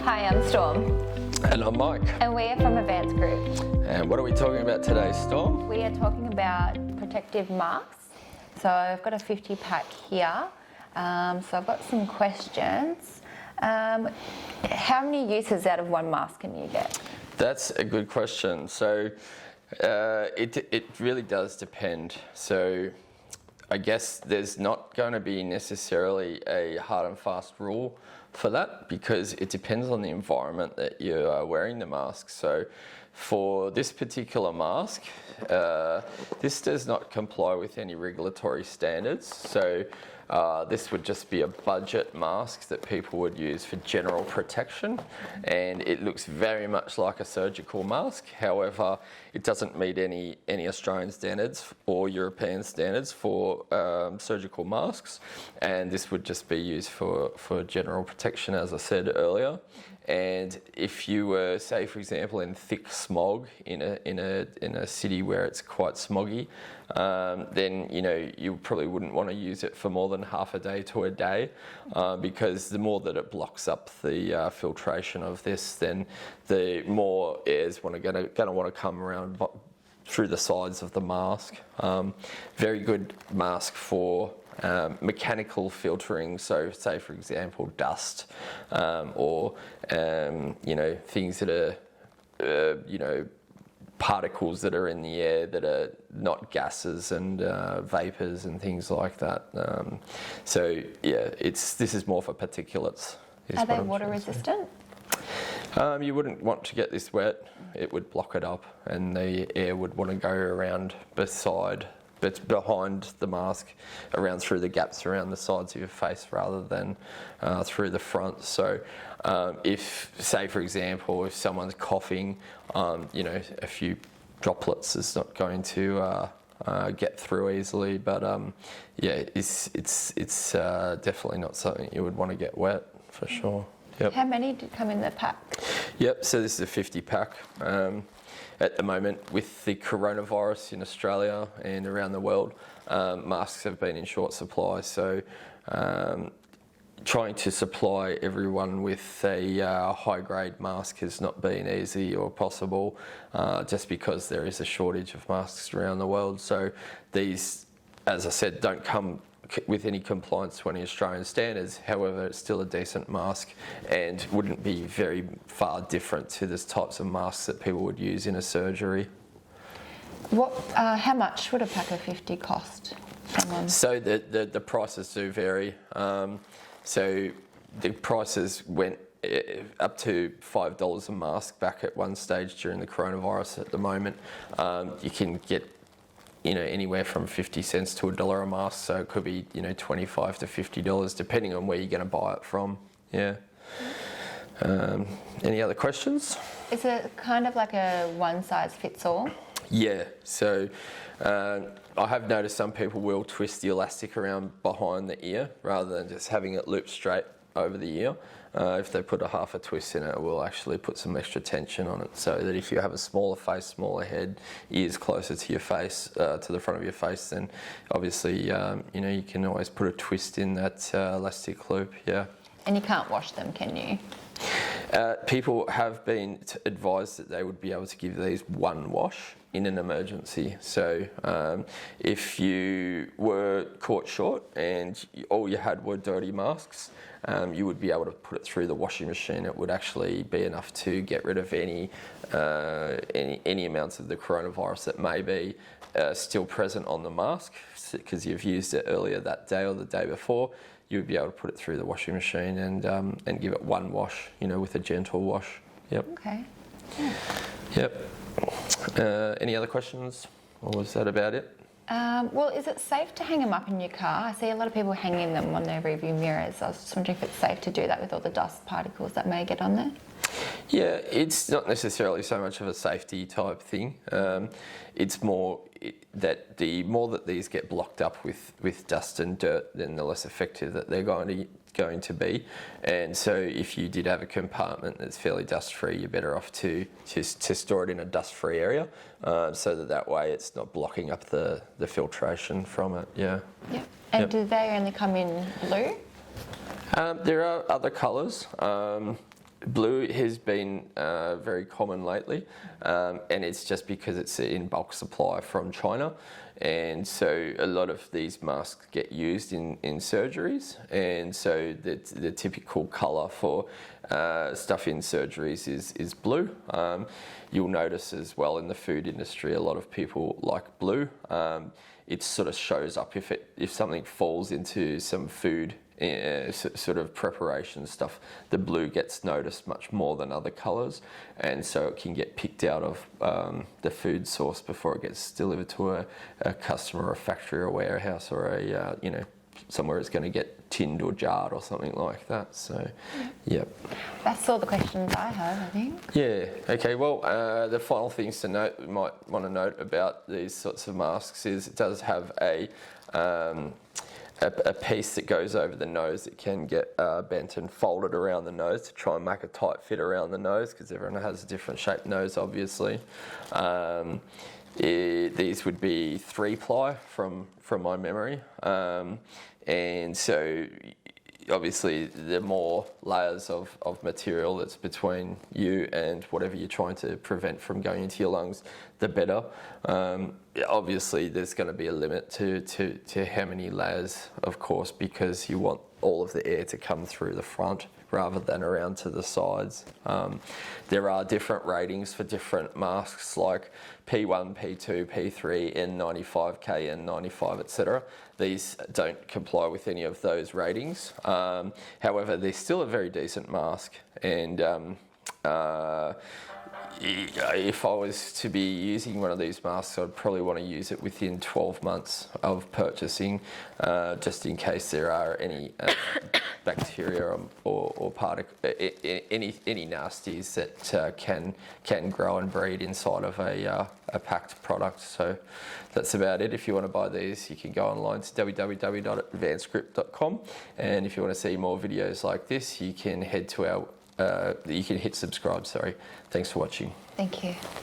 Hi, I'm Storm. And I'm Mike. And we are from Advance Group. And what are we talking about today, Storm? We are talking about protective masks. So I've got a 50 pack here. So I've got some questions. How many uses out of one mask can you get? That's a good question. So it really does depend. So I guess there's not going to be necessarily a hard and fast rule for that because it depends on the environment that you are wearing the mask. So for this particular mask, this does not comply with any regulatory standards. So this would just be a budget mask that people would use for general protection, and it looks very much like a surgical mask. However, it doesn't meet any Australian standards or European standards for surgical masks, and this would just be used for general protection, as I said earlier. And if you were, say, for example, in thick smog in a city where it's quite smoggy, then you probably wouldn't want to use it for more than half a day to a day, because the more that it blocks up the filtration of this, then the more air's going to want to come around through the sides of the mask. Very good mask for mechanical filtering, so say for example dust, or things that are particles that are in the air that are not gases and vapors and things like that. So yeah, this is more for particulates. Are they water resistant? You wouldn't want to get this wet. It would block it up, and the air would want to go around behind the mask, around through the gaps around the sides of your face rather than through the front. So if, say for example, if someone's coughing, a few droplets is not going to get through easily, but it's definitely not something you would want to get wet for sure. Yep. How many did come in the pack? Yep, so this is a 50 pack. At the moment, with the coronavirus in Australia and around the world, masks have been in short supply. So trying to supply everyone with a high-grade mask has not been easy or possible, just because there is a shortage of masks around the world. So these, as I said, don't come with any compliance to any Australian standards. However, it's still a decent mask and wouldn't be very far different to the types of masks that people would use in a surgery. How much would a pack of 50 cost someone? So the prices do vary. So the prices went up to $5 a mask back at one stage during the coronavirus. At the moment, you can get anywhere from 50 cents to $1 a mask, so it could be $25 to $50 depending on where you're going to buy it from. Yeah. Any other questions? Is it kind of like a one size fits all? Yeah. So I have noticed some people will twist the elastic around behind the ear rather than just having it loop straight over the ear. If they put a half a twist in it, we'll actually put some extra tension on it, so that if you have a smaller face, smaller head, ears closer to your face, to the front of your face, then obviously you can always put a twist in that elastic loop. Yeah. And you can't wash them, can you? People have been advised that they would be able to give these one wash in an emergency. So if you were caught short and all you had were dirty masks, you would be able to put it through the washing machine. It would actually be enough to get rid of any amounts of the coronavirus that may be still present on the mask, because you've used it earlier that day or the day before. You would be able to put it through the washing machine and give it one wash, with a gentle wash. Yep. Okay. Yep. Any other questions, or was that about it? Well, is it safe to hang them up in your car? I see a lot of people hanging them on their rearview mirrors. I was just wondering if it's safe to do that with all the dust particles that may get on there. Yeah, it's not necessarily so much of a safety type thing. It's more that the more that these get blocked up with dust and dirt, then the less effective that they're going to be. And so if you did have a compartment that's fairly dust-free, you're better off to store it in a dust-free area, so that way it's not blocking up the filtration from it. Yeah. Yeah. And do they only come in blue? There are other colours. Blue has been very common lately, and it's just because it's in bulk supply from China. And so a lot of these masks get used in surgeries, and so the typical colour for stuff in surgeries is blue. You'll notice as well in the food industry, a lot of people like blue. It sort of shows up if something falls into some food sort of preparation stuff, the blue gets noticed much more than other colours, and so it can get picked out of the food source before it gets delivered to a customer, or a factory, or a warehouse, or a somewhere it's going to get tinned or jarred or something like that. So, yep. That's all the questions I have, I think. Yeah. Okay. Well, the final things to note, we might want to note about these sorts of masks is it does have a piece that goes over the nose that can get bent and folded around the nose to try and make a tight fit around the nose, because everyone has a different shaped nose, obviously. These would be 3-ply from my memory, and so obviously the more layers of material that's between you and whatever you're trying to prevent from going into your lungs, the better. Obviously there's going to be a limit to how many layers, of course, because you want all of the air to come through the front rather than around to the sides. There are different ratings for different masks, like P1, P2, P3, N95, KN95, etc. These don't comply with any of those ratings. However, they're still a very decent mask, and if I was to be using one of these masks, I'd probably want to use it within 12 months of purchasing, just in case there are any bacteria or any nasties that can grow and breed inside of a packed product. So that's about it. If you want to buy these, you can go online to www.advancedgrip.com, and if you want to see more videos like this, you can head to our you can hit subscribe. Sorry. Thanks for watching. Thank you.